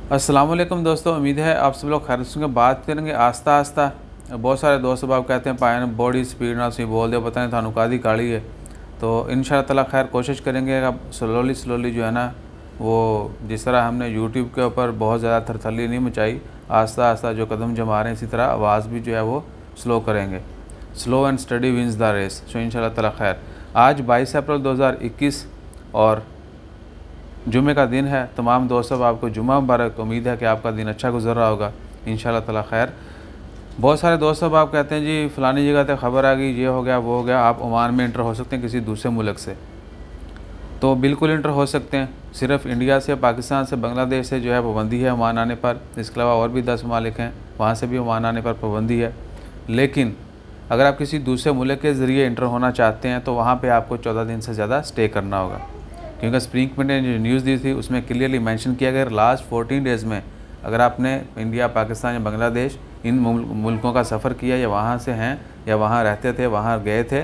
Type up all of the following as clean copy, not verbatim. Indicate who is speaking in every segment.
Speaker 1: अस्सलाम वालेकुम दोस्तों, उम्मीद है आप सब लोग खैर से बात करेंगे आस्ता आस्ता। बहुत सारे दोस्त अब कहते हैं पाए बड़ी स्पीड ना सी बोल दे, पता नहीं थानू कादी काली है। तो इंशाअल्लाह ताला खैर कोशिश करेंगे अब स्लोली जो है ना, वो जिस तरह हमने यूट्यूब के ऊपर बहुत ज़्यादा थरथली नहीं मचाई, आस्ता आस्ता जो कदम जमा रहे हैं इसी तरह आवाज़ भी जो है वो स्लो करेंगे। Slow and steady wins the race. So इंशाअल्लाह ताला खैर आज 22 अप्रैल 2021 और जुमे का दिन है। तमाम दोस्तों आपको जुमा मुबारक। उम्मीद है कि आपका दिन अच्छा गुजर रहा होगा इंशाअल्लाह ताला खैर। बहुत सारे दोस्त आप कहते हैं जी फ़लानी जगह से ख़बर आ गई, ये हो गया वो हो गया। आप ओमान में इंटर हो सकते हैं किसी दूसरे मुल्क से, तो बिल्कुल इंटर हो सकते हैं। सिर्फ इंडिया से, पाकिस्तान से, बांग्लादेश से जो है पाबंदी है ओमान आने पर। इसके अलावा और भी 10 ममालिक हैं, वहाँ से भी ओमान आने पर पाबंदी है। लेकिन अगर आप किसी दूसरे मुल्क के ज़रिए इंटर होना चाहते हैं तो वहाँ पर आपको 14 दिन से ज़्यादा स्टे करना होगा, क्योंकि स्प्रिंग पॉइंट ने जो न्यूज़ दी थी उसमें क्लियरली मेंशन किया गया लास्ट 14 डेज़ में अगर आपने इंडिया, पाकिस्तान या बांग्लादेश इन मुल्कों का सफ़र किया या वहाँ से हैं या वहाँ रहते थे, वहाँ गए थे,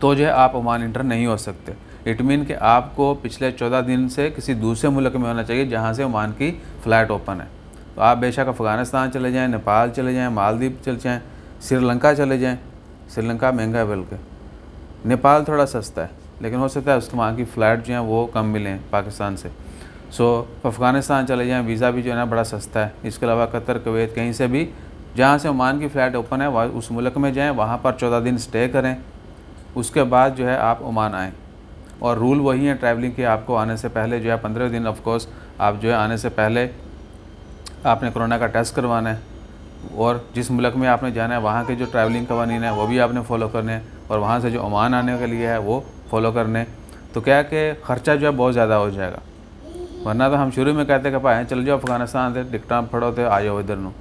Speaker 1: तो जो है आप ओमान इंटर नहीं हो सकते। इट मीन कि आपको पिछले 14 दिन से किसी दूसरे मुल्क में होना चाहिए जहाँ से ओमान की फ़्लाइट ओपन है। तो आप बेशक अफ़गानिस्तान चले जाएँ, नेपाल चले जाएँ, मालदीव चले जाएँ, श्रीलंका चले जाएँ। श्रीलंका महंगा है, बल्कि नेपाल थोड़ा सस्ता है, लेकिन हो सकता है उसके वहाँ की फ़्लाइट जो हैं वो कम मिलें पाकिस्तान से। सो अफ़गानिस्तान चले जाएँ, वीज़ा भी जो है ना बड़ा सस्ता है। इसके अलावा कतर, कुवैत, कहीं से भी जहाँ से ओमान की फ़्लाइट ओपन है वह उस मुल्क में जाएँ, वहाँ पर 14 दिन स्टे करें, उसके बाद जो है आप ओमान आएँ। और रूल वही है ट्रैवलिंग के, आपको आने से पहले जो है 15 दिन ऑफ कोर्स आप जो है आने से पहले आपने कोरोना का टेस्ट करवाना है, और जिस मुल्क में आपने जाना है वहाँ के जो ट्रैवलिंग कवानीन है वो भी आपने फॉलो करने हैं, और वहाँ से जो ओमान आने के लिए है वो फॉलो करने। तो क्या कि ख़र्चा जो है बहुत ज़्यादा हो जाएगा। वरना तो हम शुरू में कहते कि भाई चल जाओ अफ़गानिस्तान से, टिकटा फड़ो तो आ जाओ इधर नू,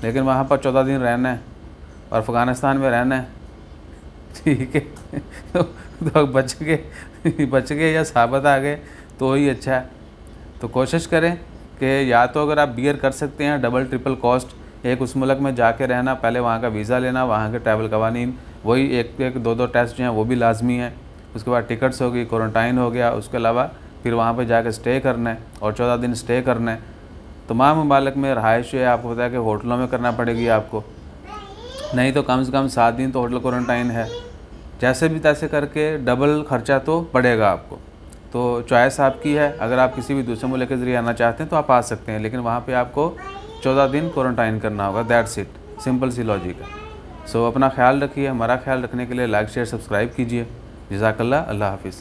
Speaker 1: लेकिन वहाँ पर 14 दिन रहना है और अफ़गानिस्तान में रहना है, ठीक है। तो बच गए या साबित आ गए तो ही अच्छा है। तो कोशिश करें कि या तो अगर आप बियर कर सकते हैं डबल ट्रिपल कॉस्ट, एक उस मुल्क में जाके रहना, पहले वहाँ का वीज़ा लेना, वहाँ के ट्रैवल कवानीन वही एक दो टेस्ट जो हैं वो भी लाजमी है। उसके बाद टिकट्स होगी, क्वारंटाइन हो गया, उसके अलावा फिर वहाँ पे जाकर स्टे करना है और 14 दिन स्टे करना है। तमाम ममालिक में रहाइश है आपको पता है कि होटलों में करना पड़ेगी आपको, नहीं तो कम से कम 7 दिन तो होटल क्वारंटाइन है। जैसे भी तैसे करके डबल ख़र्चा तो पड़ेगा आपको। तो चॉइस आपकी है, अगर आप किसी भी दूसरे मुल्क के ज़रिए आना चाहते हैं तो आप आ सकते हैं, लेकिन वहाँ पर आपको 14 दिन क्वारंटाइन करना होगा। दैट्स इट, सिंपल सी लॉजिक है। सो अपना ख्याल रखिए। हमारा ख्याल रखने के लिए लाइक शेयर सब्सक्राइब कीजिए। जज़ाकल्लाह, अल्लाह हाफ़िज़।